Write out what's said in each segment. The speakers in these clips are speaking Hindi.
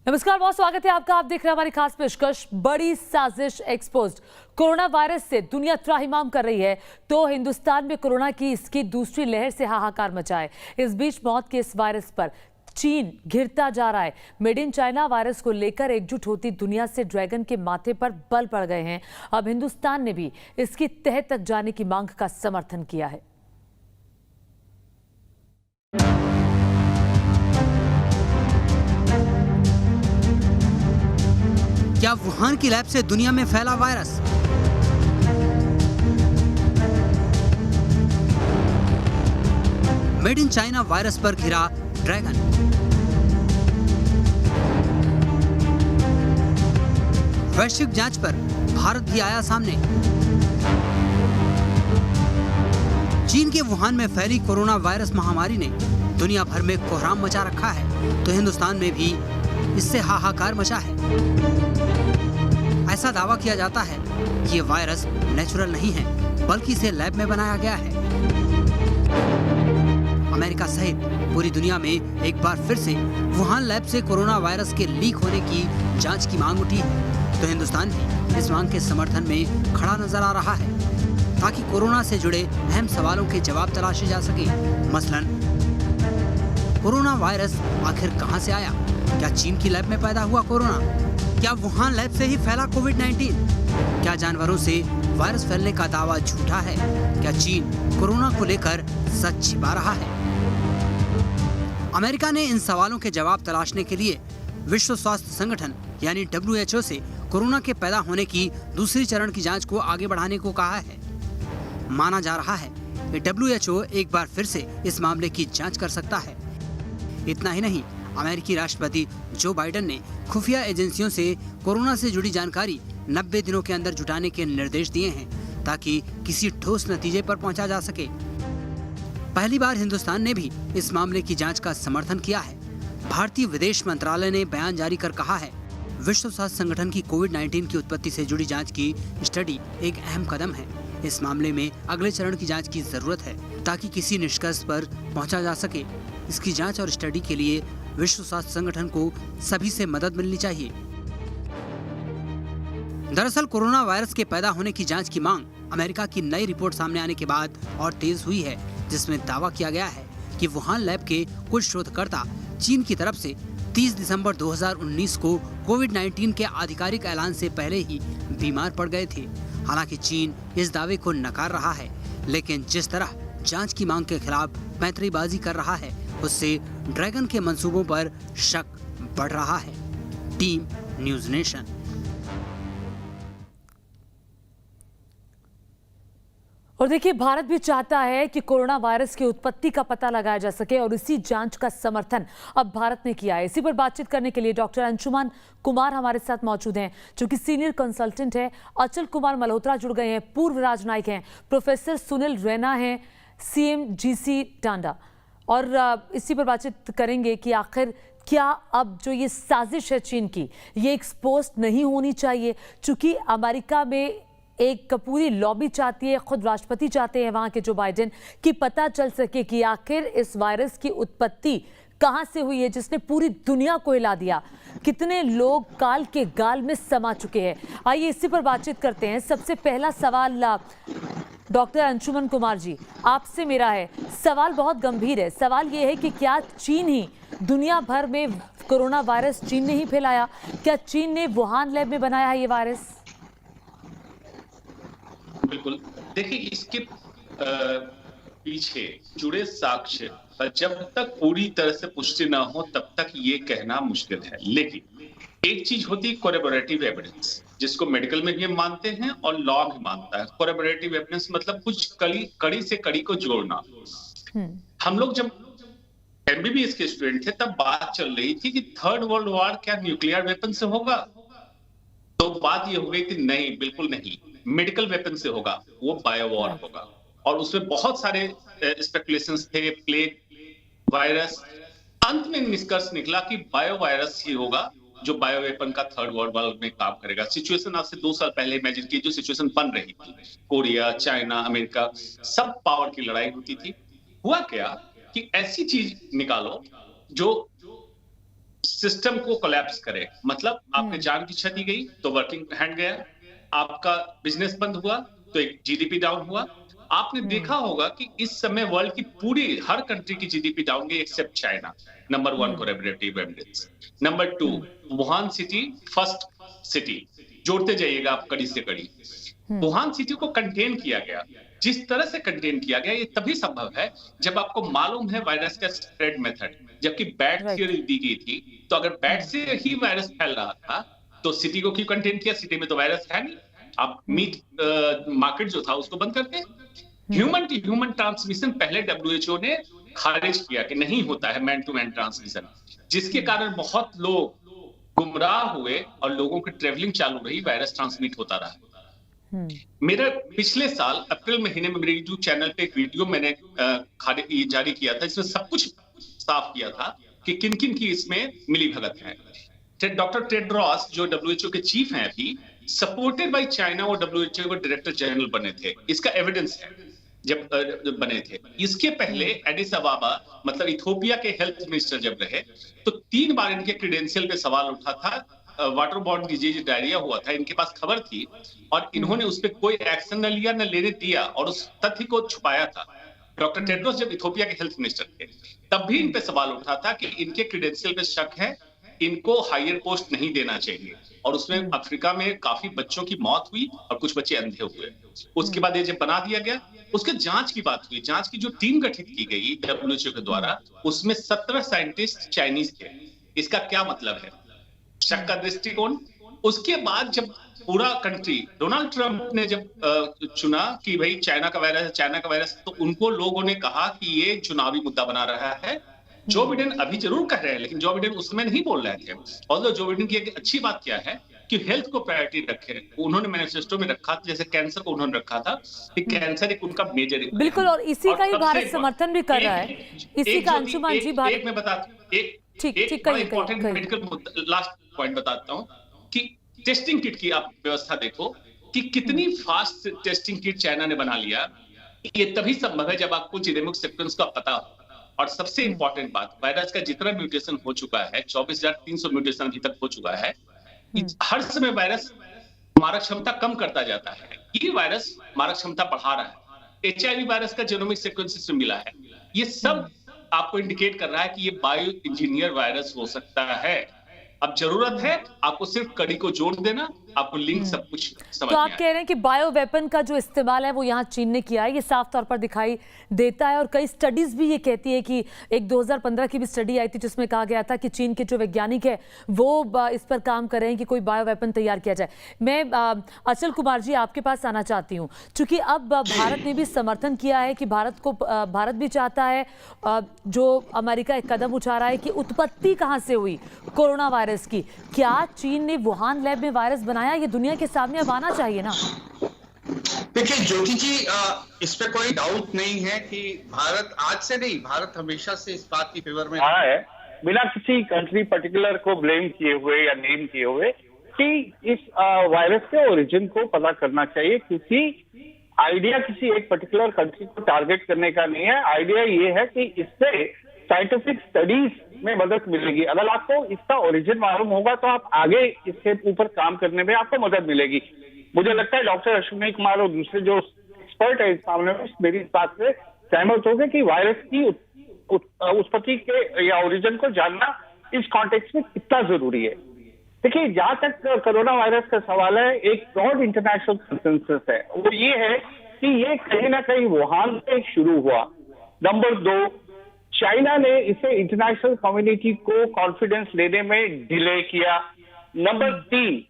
नमस्कार, बहुत स्वागत है आपका। आप देख रहे हैं हमारी खास पेशकश बड़ी साजिश एक्सपोज्ड। कोरोना वायरस से दुनिया त्राहिमाम कर रही है तो हिंदुस्तान में कोरोना की इसकी दूसरी लहर से हाहाकार मचा है। इस बीच मौत के इस वायरस पर चीन घिरता जा रहा है। मेड इन चाइना वायरस को लेकर एकजुट होती दुनिया से ड्रैगन के माथे पर बल पड़ गए हैं। अब हिंदुस्तान ने भी इसकी तह तक जाने की मांग का समर्थन किया है। क्या वुहान की लैब से दुनिया में फैला virus? Made in China virus पर घिरा ड्रैगन। वैश्विक जांच पर भारत भी आया सामने। चीन के वुहान में फैली कोरोना वायरस महामारी ने दुनिया भर में कोहराम मचा रखा है तो हिंदुस्तान में भी इससे हाहाकार मचा है। ऐसा दावा किया जाता है कि ये वायरस नेचुरल नहीं है बल्कि इसे लैब में बनाया गया है। अमेरिका सहित पूरी दुनिया में एक बार फिर से वुहान लैब से कोरोना वायरस के लीक होने की जांच की मांग उठी है तो हिंदुस्तान भी इस मांग के समर्थन में खड़ा नजर आ रहा है ताकि कोरोना से जुड़े अहम सवालों के जवाब तलाशे जा सके। मसलन कोरोना वायरस आखिर कहां से आया? क्या चीन की लैब में पैदा हुआ कोरोना? क्या वुहान लैब से ही फैला कोविड-19? क्या जानवरों से वायरस फैलने का दावा झूठा है? क्या चीन कोरोना को लेकर सच छिपा रहा है? अमेरिका ने इन सवालों के जवाब तलाशने के लिए विश्व स्वास्थ्य संगठन यानी WHO से कोरोना के पैदा होने की दूसरी चरण की जांच को आगे बढ़ाने को कहा है। माना जा रहा है कि WHO एक बार फिर से इस मामले की जांच कर सकता है। इतना ही नहीं, अमेरिकी राष्ट्रपति जो बाइडेन ने खुफिया एजेंसियों से कोरोना से जुड़ी जानकारी 90 दिनों के अंदर जुटाने के निर्देश दिए हैं ताकि किसी ठोस नतीजे पर पहुंचा जा सके। पहली बार हिंदुस्तान ने भी इस मामले की जांच का समर्थन किया है। भारतीय विदेश मंत्रालय ने बयान जारी कर कहा है, विश्व स्वास्थ्य संगठन की कोविड-19 की उत्पत्ति से जुड़ी जांच की स्टडी एक अहम कदम है। इस मामले में अगले चरण की जांच की जरूरत है ताकि किसी निष्कर्ष पर पहुंचा जा सके। इसकी जांच और स्टडी के लिए विश्व स्वास्थ्य संगठन को सभी से मदद मिलनी चाहिए। दरअसल कोरोना वायरस के पैदा होने की जांच की मांग अमेरिका की नई रिपोर्ट सामने आने के बाद और तेज हुई है, जिसमें दावा किया गया है कि वुहान लैब के कुछ शोधकर्ता चीन की तरफ से 30 दिसंबर 2019 को कोविड-19 के आधिकारिक ऐलान से पहले ही बीमार पड़ गए थे। हालांकि चीन इस दावे को नकार रहा है, लेकिन जिस तरह जांच की मांग के खिलाफ पैंतरेबाजी कर रहा है उससे ड्रैगन के मंसूबों पर शक बढ़ रहा है। Team news nation. और देखिए, भारत भी चाहता है कि कोरोना वायरस की उत्पत्ति का पता लगाया जा सके और इसी जांच का समर्थन अब भारत ने किया है। इसी पर बातचीत करने के लिए डॉक्टर अंशुमान कुमार हमारे साथ मौजूद हैं, जो कि सीनियर कंसल्टेंट है। अचल कुमार मल्होत्रा जुड़ गए हैं, पूर्व राजनयिक हैं। प्रोफेसर सुनील रैना हैं, CMGC टांडा। और इसी पर बातचीत करेंगे कि आखिर क्या अब जो ये साजिश है चीन की, ये एक्सपोज नहीं होनी चाहिए, चूंकि अमेरिका में एक पूरी लॉबी चाहती है, खुद राष्ट्रपति चाहते हैं वहां के जो बाइडेन, कि पता चल सके कि आखिर इस वायरस की उत्पत्ति कहां से हुई है, जिसने पूरी दुनिया को हिला दिया। कितने लोग काल के गाल में समा चुके हैं। आइए इसी पर बातचीत करते हैं। सबसे पहला सवाल डॉक्टर अंशुमन कुमार जी, आपसे मेरा है। सवाल बहुत गंभीर है। सवाल ये है कि क्या चीन ही दुनिया भर में कोरोना वायरस चीन ने ही फैलाया? क्या चीन ने वुहान लैब में बनाया है ये वायरस? बिल्कुल, देखिए इसके पीछे जुड़े साक्ष्य जब तक पूरी तरह से पुष्टि ना हो तब तक ये कहना मुश्किल है। लेकिन एक चीज होती है कोलैबोरेटिव एविडेंस, जिसको मेडिकल में भी मानते हैं और लॉ भी मानता है। कोलैबोरेटिव एविडेंस मतलब कुछ कड़ी से कड़ी को जोड़ना। हम लोग जब MBBS के स्टूडेंट थे तब बात चल रही थी कि थर्ड वर्ल्ड वॉर क्या न्यूक्लियर वेपन से होगा? तो बात ये हो गई कि नहीं, बिल्कुल नहीं, मेडिकल वेपन से होगा, वो बायो वॉर होगा। और उसमें बहुत सारे स्पेकुलेशंस थे, प्लेग वायरस। अंत में निष्कर्ष निकला कि बायो वायरस ही होगा जो बायो वेपन का थर्ड वर्ल्ड वॉर में काम करेगा। सिचुएशन आज से 2 साल पहले इमेजिन की जो सिचुएशन बन रही थी, कोरिया, चाइना, अमेरिका, सब पावर की लड़ाई होती थी। हुआ क्या कि ऐसी चीज निकालो जो सिस्टम को कोलैप्स करे, मतलब आपके जान की क्षति गई तो वर्किंग हैंड गया, आपका बिजनेस बंद हुआ तो एक जीडीपी डाउन हुआ। आपने देखा होगा कि इस समय वर्ल्ड की पूरी हर कंट्री की जीडीपी डाउन गई accept China, number 1 collaborative evidence. Number 2, Wuhan city first city, जोड़ते जाइएगा आप कड़ी से कड़ी। वुहान सिटी को कंटेन किया गया, जिस तरह से कंटेन किया गया ये तभी संभव है जब आपको मालूम है वायरस का स्प्रेड मेथड। जबकि बैट थ्योरी दी गई थी, तो अगर बैट से ही वायरस फैल रहा था तो सिटी को क्यों कंटेन किया? सिटी में तो वायरस है नहीं। आप मीट मार्केट जो था उसको बंद करते। ह्यूमन टू ह्यूमन ट्रांसमिशन पहले डब्ल्यूएचओ ने खारिज किया कि नहीं होता है मैन टू मैन ट्रांसमिशन, जिसके कारण बहुत लोग गुमराह हुए और लोगों की ट्रेवलिंग चालू रही, वायरस ट्रांसमिट होता रहा। मेरा पिछले साल अप्रैल महीने में मेरे यूट्यूब चैनल पे एक वीडियो मैंने जारी किया था, इसमें सब कुछ साफ किया था कि किन किन की इसमें मिली भगत है। डॉक्टर टेड्रोस जो डब्ल्यूएचओ के चीफ हैं अभी, सपोर्टेड बाय चाइना वो डब्ल्यूएचओ के डायरेक्टर जनरल बने थे, इसका एविडेंस है जब बने थे। इसके पहले एडिस अबाबा मतलब इथियोपिया के हेल्थ मिनिस्टर जब रहे तो 3 बार इनके क्रेडेंशियल पे सवाल उठा था। वाटर बॉर्न डिजीज डायरिया हुआ था, इनके पास खबर थी और इन्होंने उस पर कोई एक्शन न लिया न लेने दिया और उस तथ्य को छुपाया था। डॉक्टर टेड्रोस जब इथियोपिया के हेल्थ मिनिस्टर थे तब भी इन पे सवाल उठा था कि इनके क्रेडेंशियल पे शक है, इनको हायर पोस्ट नहीं देना चाहिए। और उसमें अफ्रीका में काफी बच्चों की मौत हुई और कुछ बच्चे अंधे हुए। उसके बाद ये जब बना दिया गया, उसके जांच की बात हुई। जांच की जो टीम गठित की गई डब्ल्यूएचओ के द्वारा, उसमें 17 साइंटिस्ट चाइनीज थे। इसका क्या मतलब है? शक का दृष्टिकोण। उसके बाद जब पूरा कंट्री डोनाल्ड ट्रंप ने जब चुना कि भाई चाइना का वायरस है, चाइना का वायरस, तो उनको लोगों ने कहा कि ये चुनावी मुद्दा बना रहा है। जो बिडेन अभी जरूर कह रहे हैं, लेकिन जो बिडेन उस समय नहीं बोल रहे थे। और जो बिडेन की एक अच्छी बात क्या है कि हेल्थ को प्रायोरिटी रखे, उन्होंने मैनिफेस्टो में रखा था, जैसे कैंसर को उन्होंने रखा था कि कैंसर एक उनका मेजर। बिल्कुल, और इसी का ही भारत समर्थन भी कर रहा है। इसी का अंशुमान जी भारत एक मैं बताता एक बड़ा इंपॉर्टेंट मेडिकल लास्ट पॉइंट बताता हूं कि टेस्टिंग किट की आप व्यवस्था देखो कि कितनी फास्ट टेस्टिंग किट चाइना ने बना लिया। ये तभी संभव है जब आपको जीनोमिक सीक्वेंस का पता हो। और सबसे इंपॉर्टेंट बात, वायरस का जितना म्यूटेशन हो चुका है, 24,300 म्यूटेशन अभी तक हो चुका है। हर समय वायरस मारक क्षमता कम करता जाता है, ये वायरस मारक क्षमता बढ़ा रहा है। HIV वायरस का जीनोमिक सीक्वेंस से मिला है। ये सब आपको इंडिकेट कर रहा है कि ये बायो इंजीनियर वायरस हो सकता है। अब जरूरत है आपको सिर्फ कड़ी को जोड़ देना, आपको लिंक सब कुछ समझ तो आप कह रहे हैं कि बायो वेपन का जो इस्तेमाल है वो यहाँ चीन ने किया है, ये साफ तौर पर दिखाई देता है। और कई स्टडीज भी ये कहती है कि एक 2015 की भी स्टडी आई थी जिसमें कहा गया था कि चीन के जो वैज्ञानिक है वो इस पर काम कर रहे हैं कि कोई बायो वेपन तैयार किया जाए। मैं अचल कुमार जी आपके पास आना चाहती हूँ, क्योंकि अब भारत ने भी समर्थन किया है कि भारत भी चाहता है, जो अमेरिका एक कदम उठा रहा है कि उत्पत्ति कहाँ से हुई कोरोना वायरस की। क्या चीन ने वुहान लैब में वायरस बनाया? ये दुनिया के सामने अब आना चाहिए ना। देखिए ज्योति जी, इस पे कोई डाउट नहीं है कि भारत आज से नहीं, भारत हमेशा से इस बात की फेवर में रहा है, बिना किसी कंट्री पर्टिकुलर को ब्लेम किए हुए या नेम किए हुए, कि इस वायरस के ओरिजिन को पता करना चाहिए। क्योंकि आइडिया किसी एक पर्टिकुलर कंट्री को टारगेट करने का नहीं है। आइडिया ये है कि इससे साइंटिफिक स्टडीज में मदद मिलेगी। अगर आपको इसका ओरिजिन मालूम होगा तो आप आगे इसके ऊपर काम करने में आपको मदद मिलेगी। मुझे लगता है डॉक्टर अश्विनी कुमार और दूसरे जो एक्सपर्ट है इस मामले में मेरी इस बात से सहमत होंगे कि वायरस की उत्पत्ति के या ओरिजिन को जानना इस कॉन्टेक्स्ट में कितना जरूरी है। देखिए, जहां तक कोरोना वायरस का सवाल है, एक ब्रॉड इंटरनेशनल कंसेंसस है, वो ये है कि ये कहीं ना कहीं वुहान से शुरू हुआ। नंबर 2, चाइना ने इसे इंटरनेशनल कम्युनिटी को कॉन्फिडेंस लेने में डिले किया। नंबर 3,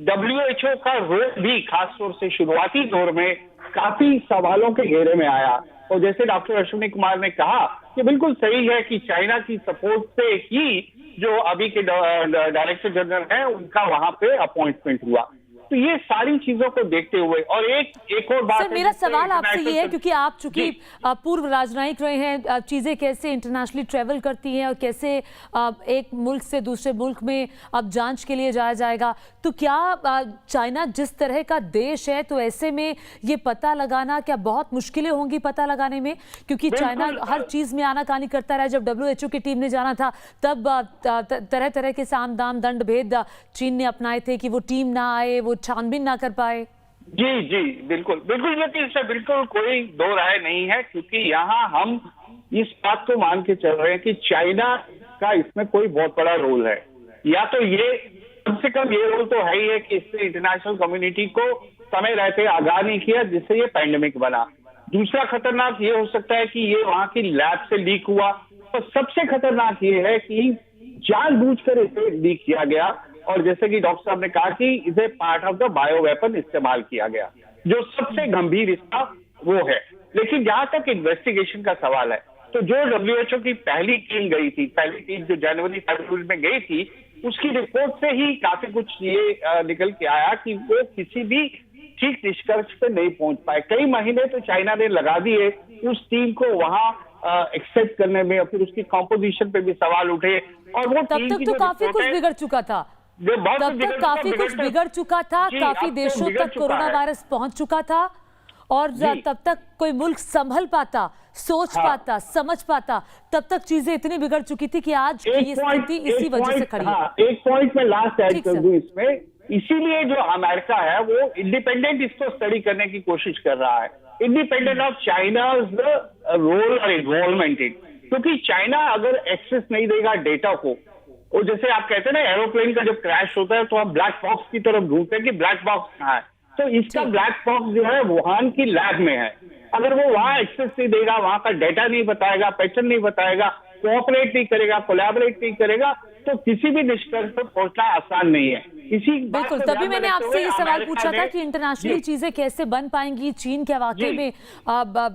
WHO का रोल भी खासतौर से शुरुआती दौर में काफी सवालों के घेरे में आया। और जैसे डॉक्टर अश्विनी कुमार ने कहा कि बिल्कुल सही है कि चाइना की सपोर्ट से ही जो अभी के डायरेक्टर जनरल हैं उनका वहां पे अपॉइंटमेंट हुआ। तो ये सारी चीजों को देखते हुए, और एक और बात सर, मेरा सवाल आपसे ये है, क्योंकि आप चूंकि पूर्व राजनयिक रहे हैं, चीजें कैसे इंटरनेशनली ट्रेवल करती हैं और कैसे एक मुल्क से दूसरे मुल्क में अब जांच के लिए जाया जाएगा, तो क्या चाइना जिस तरह का देश है, तो ऐसे में ये पता लगाना क्या बहुत मुश्किलें होंगी पता लगाने में? क्योंकि चाइना हर चीज में आनाकानी करता रहा। जब WHO की टीम ने जाना था तब तरह तरह के साम दाम दंड भेद चीन ने अपनाए थे कि वो टीम ना आए, वो छानबीन ना कर पाए। जी जी, बिल्कुल बिल्कुल, लेकिन इससे बिल्कुल कोई दो राय नहीं है, क्योंकि यहाँ हम इस बात को मान के चल रहे हैं कि चाइना का इसमें कोई बहुत बड़ा रोल है। या तो ये कम से कम ये रोल तो है ही है कि इसने इंटरनेशनल कम्युनिटी को समय रहते आगाह नहीं किया, जिससे ये पैंडेमिक बना। दूसरा खतरनाक ये हो सकता है कि ये वहां की लैब से लीक हुआ, और सबसे खतरनाक ये है कि जानबूझकर इसे लीक किया गया, और जैसे कि डॉक्टर साहब ने कहा कि इसे part of the bio weapon इस्तेमाल किया गया, जो सबसे गंभीर इसका वो है। लेकिन जहां तक इन्वेस्टिगेशन का सवाल है, तो जो WHO की पहली टीम जो जनवरी-फरवरी में गई थी, उसकी रिपोर्ट से ही काफी कुछ ये निकल के आया कि वो किसी भी ठीक निष्कर्ष पे नहीं पहुंच पाए। कई महीने तो चाइना ने लगा दिए उस टीम को वहां एक्सेप्ट करने में, और फिर उसकी कॉम्पोजिशन पे भी सवाल उठे, और वो तब तक तो काफी कुछ बिगड़ चुका था, तब तक काफी कुछ बिगड़ चुका था, काफी देशों तक कोरोना वायरस पहुंच चुका था, और तब तक कोई मुल्क संभल पाता, सोच पाता, समझ पाता, तब तक चीजें इतनी बिगड़ चुकी थी कि आज की ये स्थिति इसी वजह से खड़ी है। एक पॉइंट में लास्ट ऐड कर दूं इसमें, इसीलिए जो अमेरिका है वो इंडिपेंडेंट इसको स्टडी करने की कोशिश कर रहा है, इंडिपेंडेंट ऑफ चाइनाज रोल और इन्वॉल्वमेंट इन। क्योंकि चाइना अगर एक्सेस नहीं देगा डेटा को, और जैसे आप कहते हैं ना एरोप्लेन का जब क्रैश होता है तो हम ब्लैक बॉक्स की तरफ ढूंढते हैं कि ब्लैक बॉक्स कहाँ है, तो इसका ब्लैक बॉक्स जो है वुहान की लैब में है। अगर वो वहां एक्सेस नहीं देगा, वहां का डेटा नहीं बताएगा, पैटर्न नहीं बताएगा, कोऑपरेट नहीं करेगा, कोलैबोरेट नहीं करेगा, तो किसी भी निष्कर्ष पर पहुंचना आसान नहीं है। इसी बिल्कुल, तभी मैंने आपसे ये सवाल पूछा था कि इंटरनेशनली चीजें कैसे बन पाएंगी। चीन क्या वाकई में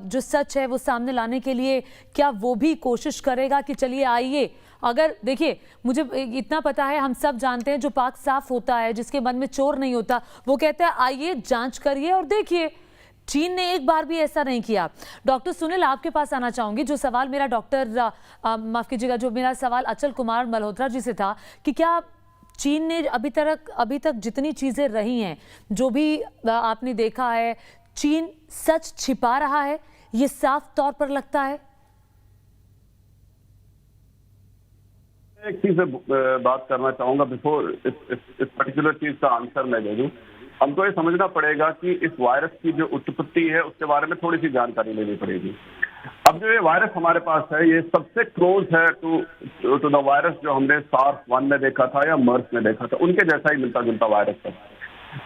जो सच है वो सामने लाने के लिए क्या वो भी कोशिश करेगा कि चलिए आइए, अगर देखिए मुझे इतना पता है, हम सब जानते हैं जो पाक साफ होता है, जिसके मन में चोर नहीं होता, वो कहता है आइए जांच करिए और देखिए। चीन ने एक बार भी ऐसा नहीं किया। डॉक्टर सुनील, आपके पास आना चाहूंगी। जो सवाल मेरा माफ कीजिएगा, जो मेरा सवाल अचल कुमार मल्होत्रा जी से था कि क्या चीन ने अभी तक जितनी चीजें रही हैं, जो भी आपने देखा है, चीन सच छिपा रहा है, ये साफ तौर पर लगता है? एक चीज बात करना चाहूंगा बिफोर इस पर्टिकुलर चीज का आंसर मैं दे दूं। हमको ये समझना पड़ेगा कि इस वायरस की जो उत्पत्ति है उसके बारे में थोड़ी सी जानकारी लेनी पड़ेगी। अब जो ये वायरस हमारे पास है, ये सबसे क्लोज है टू द वायरस जो हमने SARS-1 में देखा था या मर्स में देखा था, उनके जैसा ही मिलता जुलता वायरस है।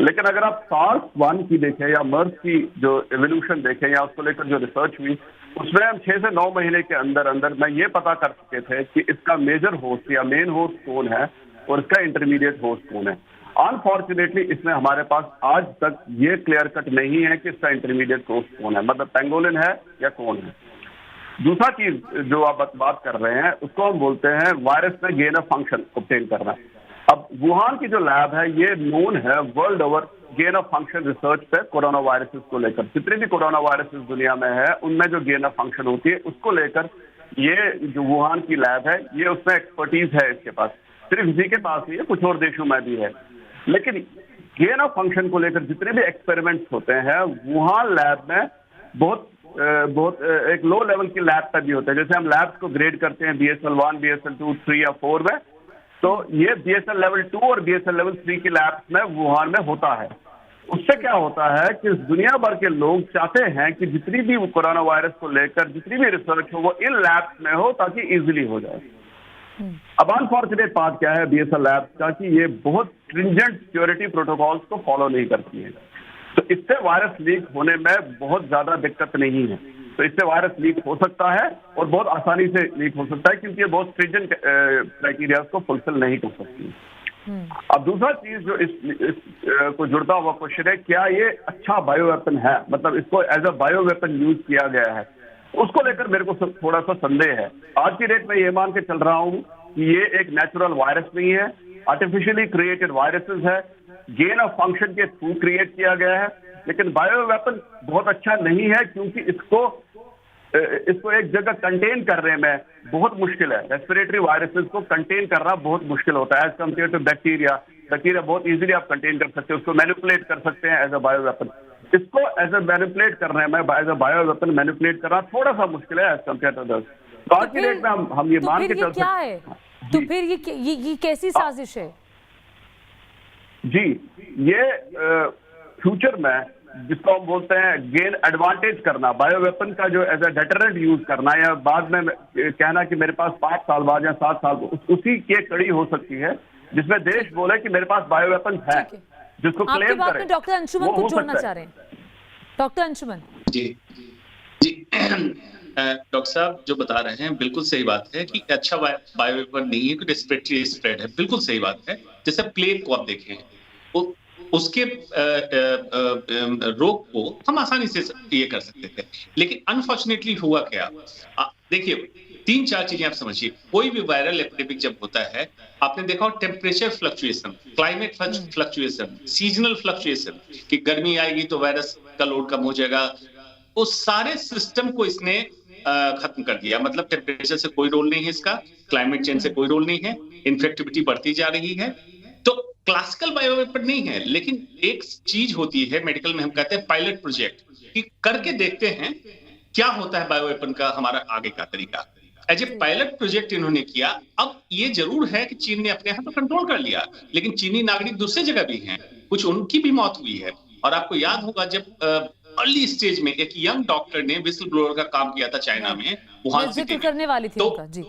लेकिन अगर आप SARS-1 की देखें या मर्स की जो एवोल्यूशन देखें या उसको लेकर जो रिसर्च हुई, उसमें हम 6 से 9 महीने के अंदर मैं ये पता कर सके थे कि इसका मेजर होस्ट या मेन होस्ट कौन है और इसका इंटरमीडिएट होस्ट कौन है। अनफॉर्चुनेटली इसमें हमारे पास आज तक ये क्लियर कट नहीं है कि इसका इंटरमीडिएट होस्ट कौन है, मतलब पेंगोलिन है या कौन है। दूसरा चीज जो आप बात कर रहे हैं उसको हम बोलते हैं वायरस में गेन ऑफ फंक्शन ऑब्टेन करना। अब वुहान की जो लैब है ये नोन है world over gain of function research पे कोरोना वायरसेस को लेकर। जितने भी कोरोना वायरसेस दुनिया में है उनमें जो गेन ऑफ फंक्शन होती है उसको लेकर ये जो वुहान की लैब है ये उसमें एक्सपर्टीज है इसके पास। सिर्फ इसी के पास नहीं है, कुछ और देशों में भी है। लेकिन गेन ऑफ फंक्शन को लेकर जितने भी एक्सपेरिमेंट्स होते हैं वुहान लैब में बहुत एक लो लेवल की लैब पर भी होते हैं। जैसे हम लैब्स को ग्रेड करते हैं BSL-1, BSL-2, 3 या 4 में, तो ये BSL लेवल 2 और BSL लेवल 3 की लैब्स में वुहान में होता है। उससे क्या होता है कि दुनिया भर के लोग चाहते हैं कि जितनी भी कोरोना वायरस को लेकर जितनी भी रिसर्च हो वो इन लैब्स में हो ताकि इजीली हो जाए। अब अनफॉर्चुनेट बात क्या है BSL लैब्स का कि ये बहुत स्ट्रिंजेंट सिक्योरिटी प्रोटोकॉल्स को फॉलो नहीं करती है, तो इससे वायरस लीक होने में बहुत ज्यादा दिक्कत नहीं है। तो इससे वायरस लीक हो सकता है और बहुत आसानी से लीक हो सकता है क्योंकि ये बहुत स्ट्रिंजेंट क्राइटेरिया को फुलफिल नहीं कर सकती। अब दूसरा चीज जो इस को जुड़ता हुआ क्वेश्चन है, क्या ये अच्छा बायो वेपन है, मतलब इसको as a bio weapon use किया गया है, उसको लेकर मेरे को थोड़ा सा संदेह है। आज की डेट में ये मान के चल रहा हूं कि ये एक नेचुरल वायरस नहीं है, आर्टिफिशियली क्रिएटेड वायरसेस है। गेन ऑफ फंक्शन के थ्रू क्रिएट किया गया है। लेकिन बायो वेपन बहुत अच्छा नहीं है, क्योंकि इसको एक जगह कंटेन करने में बहुत मुश्किल है। रेस्पिरेटरी वायरसेस को कंटेन करना बहुत मुश्किल होता है एज कम्पेयर टू बैक्टीरिया बहुत इजीली आप कंटेन कर सकते हैं, उसको मैनिपुलेट कर सकते हैं एज अ बायो वेपन। इसको एज अ मैनिपुलेट करने में as a bio weapon manipulate करना थोड़ा सा मुश्किल है एज कम्पेयर टू अदर्स। तो आज की डेट में हम ये मान के चल सकते हैं। तो फिर ये कैसी साजिश है? जी, ये फ्यूचर में जिसको हम बोलते हैं गेन एडवांटेज करना, बायो वेपन का जो एज अ डेटरेंट यूज करना, या बाद में कहना कि मेरे पास 5 साल बाद या 7 साल उसी की कड़ी हो सकती है, जिसमें देश बोले कि मेरे पास बायो वेपन है, जिसको क्लेम करे। डॉक्टर अंशुमन को जोड़ना चाह रहे हैं। डॉक्टर अंशुमन जी डॉक्टर साहब जो बता रहे हैं बिल्कुल सही बात है कि अच्छा बायो वेपन नहीं है, रेस्पिरेटरी स्प्रेड है, बिल्कुल सही बात है। जैसे प्लेग को आप देखें, उसके रोग को हम आसानी से ये कर सकते थे, लेकिन अनफॉर्चुनेटली हुआ क्या, देखिए 3-4 चीजें आप समझिए। कोई भी वायरल एपिडेमिक जब होता है, आपने देखा हो temperature fluctuation, climate fluctuation, seasonal fluctuation, कि गर्मी आएगी तो वायरस का लोड कम हो जाएगा, उस सारे सिस्टम को इसने खत्म कर दिया। मतलब टेम्परेचर से कोई रोल नहीं है इसका, क्लाइमेट चेंज से कोई रोल नहीं है, इन्फेक्टिविटी बढ़ती जा रही है। तो क्लासिकल बायो वेपन नहीं है, लेकिन एक चीज होती है मेडिकल में, हम कहते हैं पायलट प्रोजेक्ट, कि करके देखते हैं क्या होता है बायो वेपन का हमारा आगे का तरीका। एज ए पायलट प्रोजेक्ट इन्होंने किया। अब ये जरूर है कि चीन ने अपने यहाँ पर कंट्रोल कर लिया, लेकिन चीनी नागरिक दूसरी जगह भी हैं, कुछ उनकी भी मौत हुई है। और आपको याद होगा जब अर्ली स्टेज में एक यंग डॉक्टर ने विसल ब्लोअर का काम किया था चाइना में, वुहान सिटी में, करने वाली थी उनका, जी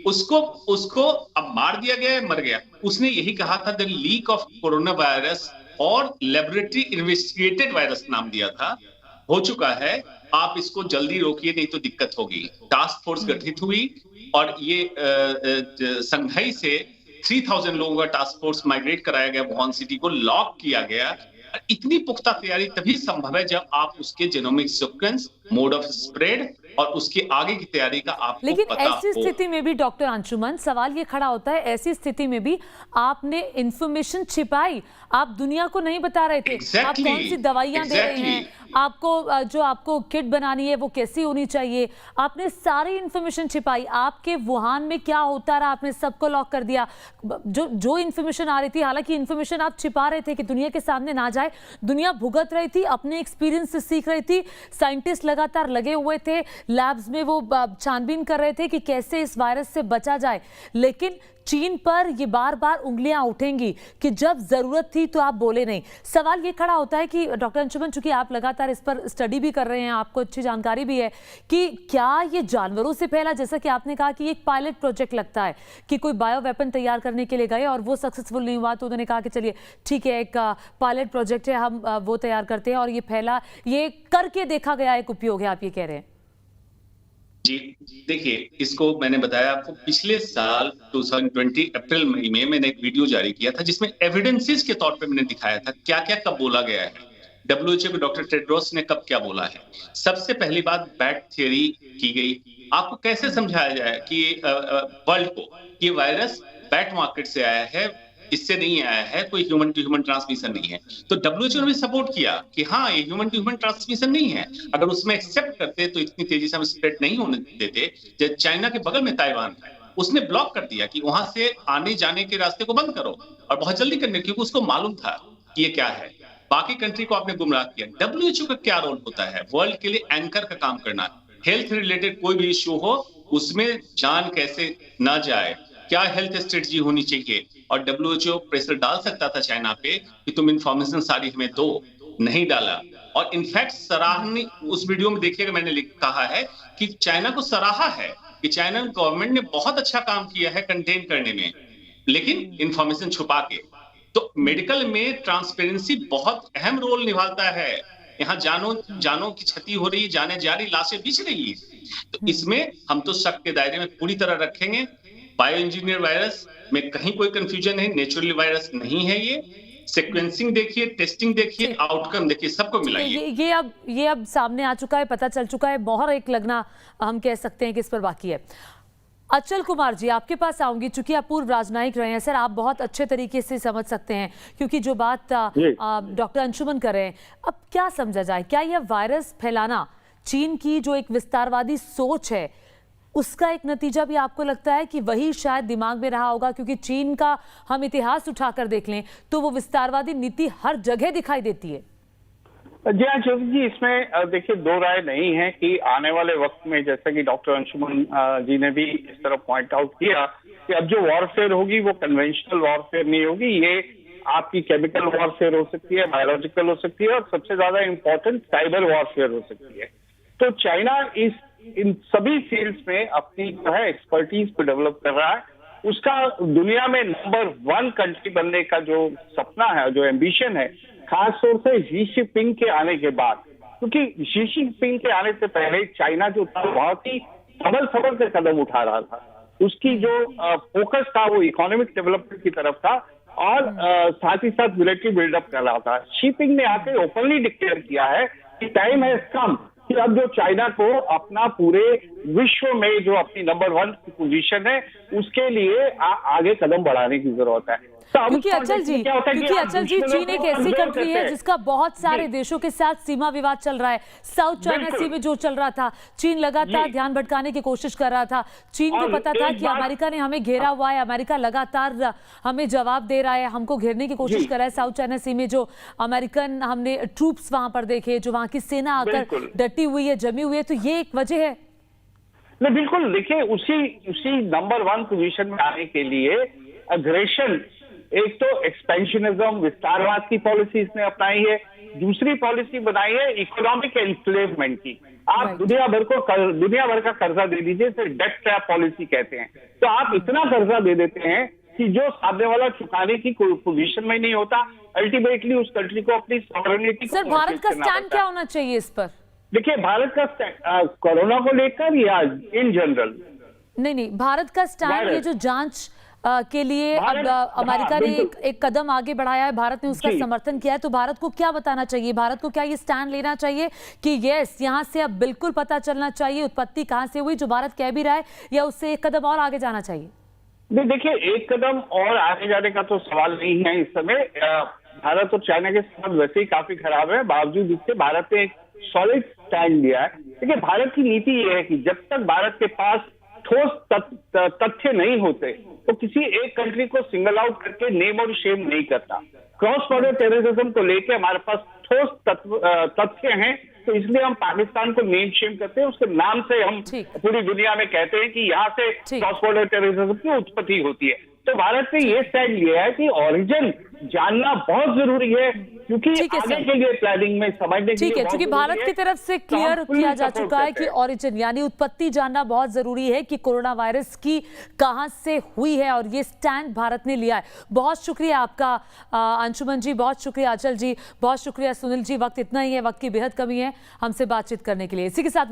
उसको अब मार दिया गया, मर गया। उसने यही कहा था the leak of corona virus, और लेबोरेटरी इन्वेस्टिगेटेड वायरस नाम दिया था। हो चुका है, आप इसको जल्दी रोकिए, नहीं तो दिक्कत होगी। टास्क फोर्स गठित हुई और ये संघाई से 3000 लोगों का टास्क फोर्स माइग्रेट कराया गया, वुहान सिटी को लॉक किया गया। इतनी पुख्ता तैयारी तभी संभव है जब आप उसके genomic sequence, mode of spread और उसके आगे की तैयारी का आपको लेकिन पता ऐसी स्थिति में भी डॉक्टर अंशुमन, सवाल ये खड़ा होता है, ऐसी स्थिति में भी आपने इंफॉर्मेशन छिपाई, आप दुनिया को नहीं बता रहे थे। आप कौन सी दवाइयां दे रहे हैं, आपको जो आपको किट बनानी है वो कैसी होनी चाहिए, आपने सारी इंफॉर्मेशन छिपाई। आपके वुहान में क्या होता रहा, आपने सबको लॉक कर दिया। जो इंफॉर्मेशन आ रही थी, हालांकि इंफॉर्मेशन आप छिपा रहे थे कि दुनिया के सामने ना जाए, दुनिया भुगत रही थी, अपने एक्सपीरियंस से सीख रही थी, साइंटिस्ट लगातार लगे हुए थे, लैब्स में वो छानबीन कर रहे थे कि कैसे इस वायरस से बचा जाए। लेकिन चीन पर ये बार बार उंगलियां उठेंगी कि जब जरूरत थी तो आप बोले नहीं। सवाल ये खड़ा होता है कि डॉक्टर अंशुमन, चूंकि आप लगातार इस पर स्टडी भी कर रहे हैं, आपको अच्छी जानकारी भी है कि क्या ये जानवरों से फैला, जैसा कि आपने कहा कि एक पायलट प्रोजेक्ट लगता है कि कोई बायो वेपन तैयार करने के लिए गए और वो सक्सेसफुल नहीं हुआ, तो उन्होंने कहा कि चलिए ठीक है, एक पायलट प्रोजेक्ट है, हम वो तैयार करते हैं, और ये फैला, ये करके देखा गया एक उपयोग है, आप ये कह रहे हैं? जी देखिए, इसको मैंने बताया आपको, पिछले साल 2020 अप्रैल मई में मैंने एक वीडियो जारी किया था जिसमें एविडेंसेस के तौर पे मैंने दिखाया था क्या क्या कब बोला गया है। WHO के डॉक्टर टेड्रोस ने कब क्या बोला है। सबसे पहली बात बैट थियरी की गई। आपको कैसे समझाया जाए कि वर्ल्ड को ये वायरस बैट मार्केट से आया है, इससे नहीं आया है, कोई ह्यूमन टू ह्यूमन ट्रांसमिशन नहीं है। तो WHO ने भी सपोर्ट किया कि हाँ, ये ह्यूमन टू ह्यूमन ट्रांसमिशन नहीं है। अगर उसमें एक्सेप्ट करते तो इतनी तेजी से हम स्प्रेड नहीं होने देते। जब चाइना के बगल में ताइवान है, उसने ब्लॉक कर दिया कि वहां से आने जाने के रास्ते को बंद करो, और बहुत जल्दी करने, क्योंकि उसको मालूम था कि ये क्या है। बाकी कंट्री को आपने गुमराह किया। WHO का क्या रोल होता है? वर्ल्ड के लिए एंकर का काम करना। हेल्थ रिलेटेड कोई भी इश्यू हो, उसमें जान कैसे ना जाए, क्या हेल्थ स्ट्रेटजी होनी चाहिए, और WHO प्रेशर डाल सकता था चाइना पे कि तुम इंफॉर्मेशन सारी हमें दो, नहीं डाला। और इनफैक्ट सराहनीय, उस वीडियो में देखिएगा मैंने कहा है कि चाइना को सराहा है कि चाइना गवर्नमेंट ने बहुत अच्छा काम किया है कंटेन करने में, लेकिन इंफॉर्मेशन छुपा के। तो मेडिकल में ट्रांसपेरेंसी बहुत अहम रोल निभाता है। यहाँ जानों की क्षति हो रही, जाने जा रही, लाशें बिछ रही है। तो इसमें हम तो शक के दायरे में पूरी तरह रखेंगे। बायो इंजीनियर वायरस में कहीं कोई कंफ्यूजन नहीं, नेचुरल वायरस नहीं है ये। सीक्वेंसिंग देखिए, टेस्टिंग देखिए, आउटकम देखिए, सबको मिलाइए। ये अब सामने आ चुका है, पता चल चुका है, मोहर एक लगना हम कह सकते हैं कि इस पर बाकी है। अचल कुमार जी, आपके पास आऊंगी, चूंकि आप पूर्व राजनयिक रहे हैं सर, आप बहुत अच्छे तरीके से समझ सकते हैं, क्योंकि जो बात डॉक्टर अंशुमन कर रहे हैं, अब क्या समझा जाए, क्या यह वायरस फैलाना चीन की जो एक विस्तारवादी सोच है उसका एक नतीजा भी आपको लगता है कि वही शायद दिमाग में रहा होगा? क्योंकि चीन का हम इतिहास उठाकर देख लें तो वो विस्तारवादी नीति हर जगह दिखाई देती है। जी हाँ ज्योति जी, इसमें देखिए दो राय नहीं है कि आने वाले वक्त में, जैसा कि डॉक्टर अंशुमन जी ने भी इस तरह पॉइंट आउट किया, कि अब जो वॉरफेयर होगी वो कन्वेंशनल वॉरफेयर नहीं होगी, ये आपकी केमिकल वॉरफेयर हो सकती है, बायोलॉजिकल हो सकती है, और सबसे ज्यादा इंपॉर्टेंट साइबर वॉरफेयर हो सकती है। तो चाइना इन सभी फील्ड्स में अपनी जो है एक्सपर्टीज को डेवलप कर रहा है। उसका दुनिया में नंबर 1 कंट्री बनने का जो सपना है, जो एम्बिशन है, खासतौर से शी जिनपिंग के आने के बाद, क्योंकि शी जिनपिंग के आने से पहले चाइना जो था बहुत ही संभल के कदम उठा रहा था। उसकी जो फोकस था वो इकोनॉमिक डेवलपमेंट की तरफ था, और साथ ही साथ मिलिट्री बिल्डअप कर रहा था। शी जिनपिंग ने आके ओपनली डिक्लेयर किया है कि टाइम हैज कम कि अब जो चाइना को अपना पूरे विश्व में जो अपनी नंबर 1 पोजीशन है उसके लिए आगे कदम बढ़ाने की जरूरत है। क्योंकि अचल जी, चीन एक ऐसी कंट्री है जिसका बहुत सारे देशों के साथ सीमा विवाद चल रहा है। साउथ चाइना सी में जो चल रहा था, चीन लगातार ध्यान भटकाने की कोशिश कर रहा था। चीन को पता था कि अमेरिका ने हमें घेरा हुआ है, अमेरिका लगातार हमें जवाब दे रहा है, हमको घेरने की कोशिश कर रहा है। साउथ चाइना सी में जो अमेरिकन हमने ट्रूप्स वहां पर देखे, जो वहां की सेना आकर डटी हुई है, जमी हुई है, तो ये एक वजह है। नहीं बिल्कुल, देखिए उसी नंबर 1 पोजीशन में आने के लिए अग्रेशन, एक तो एक्सपेंशनिज्म, विस्तारवाद की पॉलिसी इसने अपनाई है, दूसरी पॉलिसी बनाई है इकोनॉमिक एनस्लेवमेंट की। आप दुनिया भर का कर्जा दे दीजिए, इसे डेट ट्रैप पॉलिसी कहते हैं। तो आप इतना कर्जा दे देते हैं कि जो सामने वाला चुकाने की कोई पोजीशन में नहीं होता, अल्टीमेटली उस कंट्री को अपनी सॉवरेनिटी। सर, भारत का स्टैंड क्या होना चाहिए इस पर? देखिए भारत का कोरोना को लेकर या इन जनरल? नहीं, भारत का स्टैंड, ये जो जांच के लिए अब अमेरिका ने एक कदम आगे बढ़ाया है, भारत ने उसका समर्थन किया है, तो भारत को क्या बताना चाहिए? भारत को क्या ये स्टैंड लेना चाहिए कि यस, यहाँ से अब बिल्कुल पता चलना चाहिए उत्पत्ति कहाँ से हुई, जो भारत कह भी रहा है, या उससे एक कदम और आगे जाना चाहिए? नहीं देखिए, एक कदम और आगे जाने का तो सवाल नहीं है। इस समय भारत और चाइना के संबंध वैसे ही काफी खराब है, बावजूद इसके भारत ने एक सॉलिड स्टैंड लिया है। देखिए भारत की नीति ये है कि जब तक भारत के पास ठोस तथ्य नहीं होते तो किसी एक कंट्री को सिंगल आउट करके नेम और शेम नहीं करता। क्रॉस बॉर्डर टेररिज्म को लेके हमारे पास ठोस तथ्य हैं, तो इसलिए हम पाकिस्तान को नेम शेम करते हैं, उसके नाम से हम पूरी दुनिया में कहते हैं कि यहाँ से क्रॉस बॉर्डर टेररिज्म की उत्पत्ति होती है। तो भारत ने ये स्टैंड लिया है कि ओरिजिन जानना बहुत जरूरी है, क्योंकि आगे के लिए प्लानिंग में समझने के लिए क्योंकि भारत की तरफ से क्लियर किया जा चुका है कि ओरिजिन यानी उत्पत्ति जानना बहुत जरूरी है कि कोरोना वायरस की कहां से हुई है, और ये स्टैंड भारत ने लिया है। बहुत शुक्रिया आपका अंशुमन जी, बहुत शुक्रिया अचल जी, बहुत शुक्रिया सुनील जी। वक्त इतना ही है, वक्त की बेहद कमी है हमसे बातचीत करने के लिए। इसी के साथ